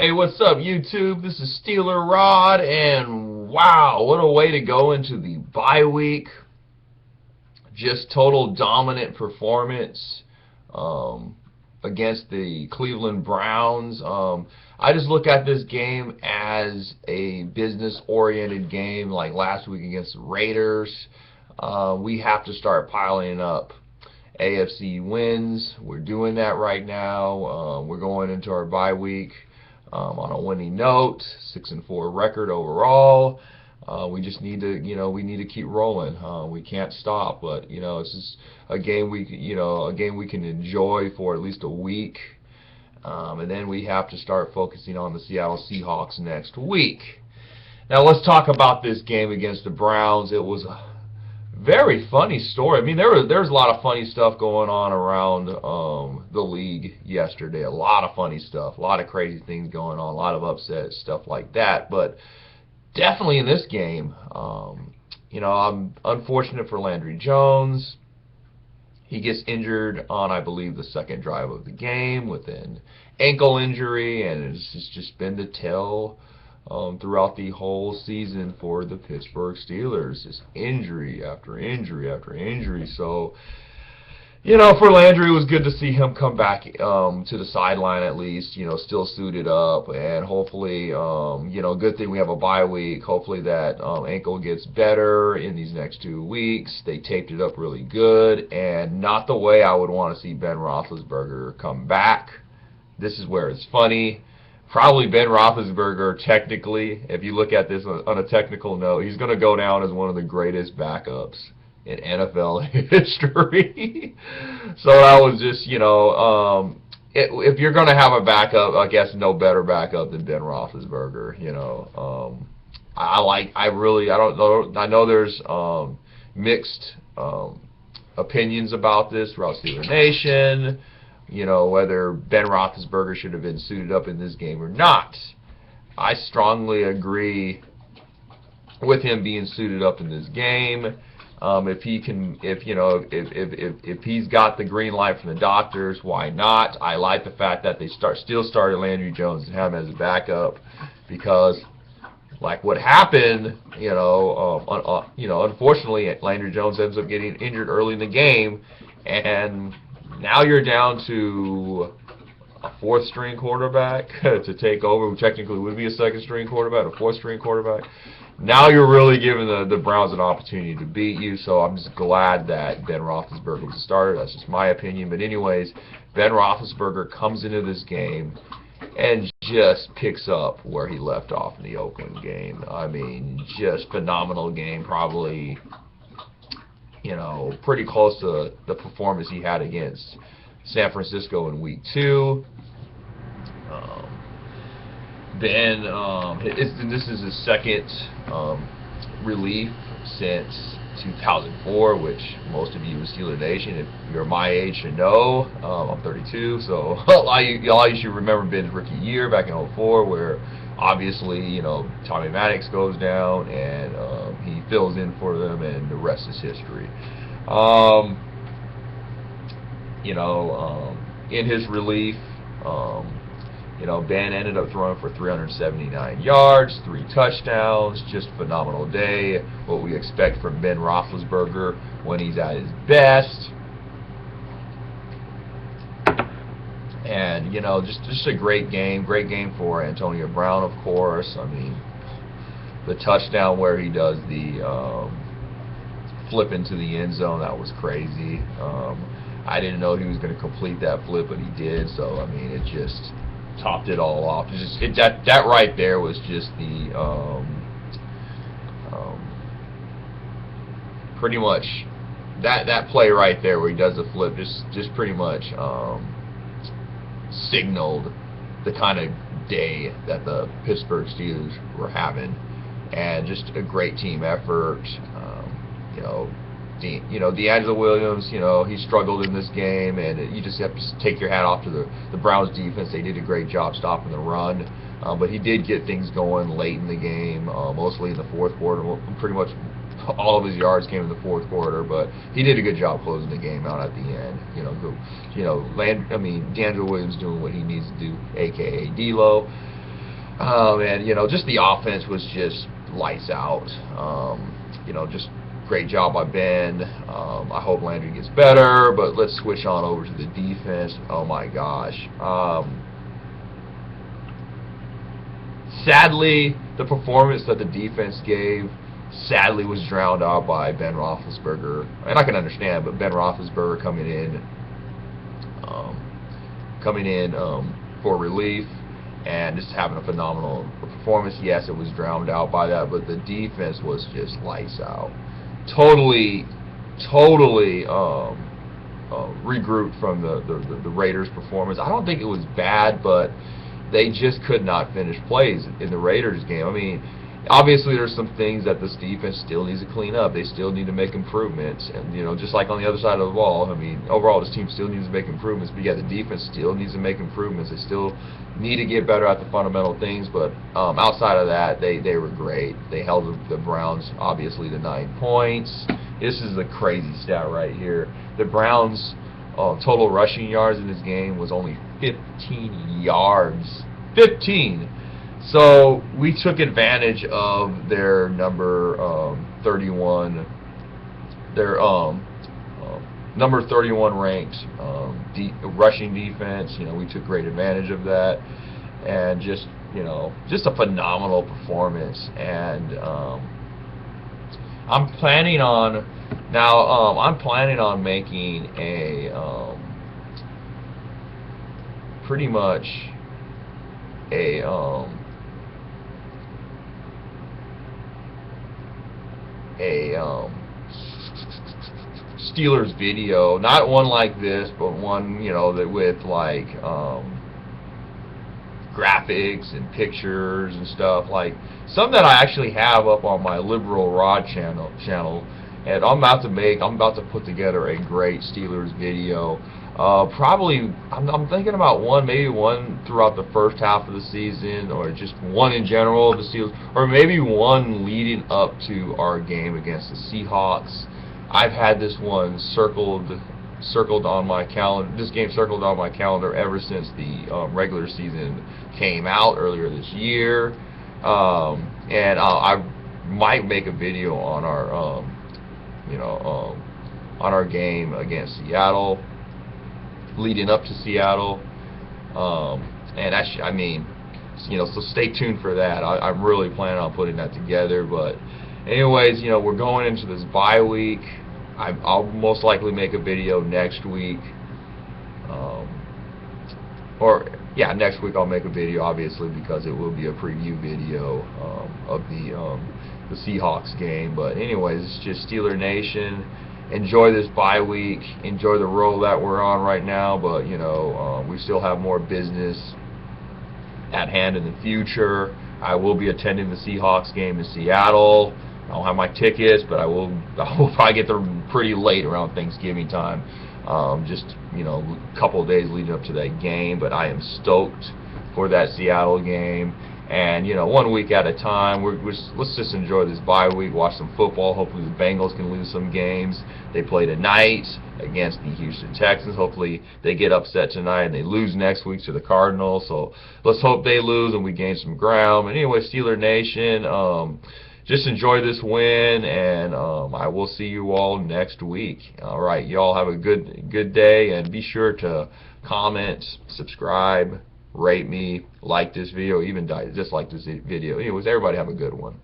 Hey, what's up, YouTube? This is Steeler Rod, and wow, what a way to go into the bye week. Just total dominant performance against the Cleveland Browns. I just look at this game as a business-oriented game like last week against the Raiders. We have to start piling up AFC wins. We're doing that right now. We're going into our bye week on a winning note, 6-4 record overall. We just need to, we need to keep rolling. We can't stop, but it's just a game we can enjoy for at least a week, and then we have to start focusing on the Seattle Seahawks next week. Now let's talk about this game against the Browns. It was a very funny story. I mean, there's a lot of funny stuff going on around the league yesterday. A lot of funny stuff, a lot of crazy things going on, a lot of upset stuff like that. But definitely in this game, I'm unfortunate for Landry Jones. He gets injured on, I believe, the second drive of the game with an ankle injury, and it's just been the tell throughout the whole season for the Pittsburgh Steelers. Just injury after injury after injury. So, for Landry, it was good to see him come back to the sideline at least, still suited up, and hopefully, good thing we have a bye week. Hopefully that ankle gets better in these next 2 weeks. They taped it up really good, and not the way I would want to see Ben Roethlisberger come back. This is where it's funny. Probably Ben Roethlisberger, technically, if you look at this on a technical note, he's going to go down as one of the greatest backups in NFL history. So that was just, if you're going to have a backup, I guess no better backup than Ben Roethlisberger. I know there's mixed opinions about this throughout Steeler Nation. Whether Ben Roethlisberger should have been suited up in this game or not. I strongly agree with him being suited up in this game. If he's got the green light from the doctors, why not? I like the fact that they still started Landry Jones and have him as a backup, because like what happened, unfortunately, Landry Jones ends up getting injured early in the game, and now you're down to a fourth-string quarterback to take over, who technically would be a second-string quarterback, a fourth-string quarterback. Now you're really giving the Browns an opportunity to beat you, so I'm just glad that Ben Roethlisberger was a starter. That's just my opinion. But anyways, Ben Roethlisberger comes into this game and just picks up where he left off in the Oakland game. I mean, just phenomenal game, probably pretty close to the performance he had against San Francisco in Week 2. This is his second relief since 2004, which most of you in Steeler Nation, if you're my age, should know. I'm 32, so a lot of you should remember Ben's rookie year back in 2004, where obviously, Tommy Maddox goes down, and he fills in for them, and the rest is history. In his relief, Ben ended up throwing for 379 yards, 3 touchdowns, just a phenomenal day. What we expect from Ben Roethlisberger when he's at his best. And, just a great game for Antonio Brown, of course. I mean, the touchdown where he does the flip into the end zone, that was crazy. I didn't know he was going to complete that flip, but he did. So, I mean, it just topped it all off. That right there was just the pretty much that play right there where he does the flip just pretty much signaled the kind of day that the Pittsburgh Steelers were having, and just a great team effort. D'Angelo Williams, he struggled in this game, and you just have to take your hat off to the Browns defense. They did a great job stopping the run, but he did get things going late in the game, mostly in the fourth quarter. Pretty much all of his yards came in the fourth quarter, but he did a good job closing the game out at the end. D'Angelo Williams doing what he needs to do, a.k.a. D'Lo. Oh man, just the offense was just lights out. Just great job by Ben. I hope Landry gets better, but let's switch on over to the defense. Oh my gosh. Sadly, the performance that the defense gave sadly was drowned out by Ben Roethlisberger. And I can understand, but Ben Roethlisberger coming in for relief and just having a phenomenal performance. Yes, it was drowned out by that, but the defense was just lights out. Totally regrouped from the Raiders' performance. I don't think it was bad, but they just could not finish plays in the Raiders game. I mean, obviously there's some things that this defense still needs to clean up. They still need to make improvements. And, just like on the other side of the ball, I mean, overall this team still needs to make improvements. But, yeah, the defense still needs to make improvements. They still need to get better at the fundamental things. But outside of that, they were great. They held the Browns, obviously, to 9 points. This is the crazy stat right here. The Browns' total rushing yards in this game was only 15 yards. 15! So we took advantage of their number 31, their number 31 ranked rushing defense. We took great advantage of that, and just a phenomenal performance. And I'm planning on making a pretty much a Steelers video, not one like this, but one that with like graphics and pictures and stuff, like some that I actually have up on my Liberal Rod channel, and I'm about to put together a great Steelers video. Probably, I'm thinking about maybe one throughout the first half of the season, or just one in general of the Steelers, or maybe one leading up to our game against the Seahawks. I've had this one circled on my calendar. This game circled on my calendar ever since the regular season came out earlier this year, and I might make a video on our on our game against Seattle, leading up to Seattle, and so stay tuned for that. I'm really planning on putting that together. But anyways, we're going into this bye week. I'll most likely make a video next week, next week I'll make a video, obviously, because it will be a preview video of the Seahawks game. But anyways, it's just Steeler Nation. Enjoy this bye week. Enjoy the roll that we're on right now. But we still have more business at hand in the future. I will be attending the Seahawks game in Seattle. I don't have my tickets, but I will probably get there pretty late around Thanksgiving time. Just a couple of days leading up to that game. But I am stoked for that Seattle game. And 1 week at a time. Let's just enjoy this bye week. Watch some football. Hopefully the Bengals can lose some games. They play tonight against the Houston Texans. Hopefully they get upset tonight and they lose next week to the Cardinals. So let's hope they lose and we gain some ground. But anyway, Steeler Nation, just enjoy this win, and I will see you all next week. All right, y'all have a good day, and be sure to comment, subscribe, rate me, like this video, even dislike this video. Anyways, everybody have a good one.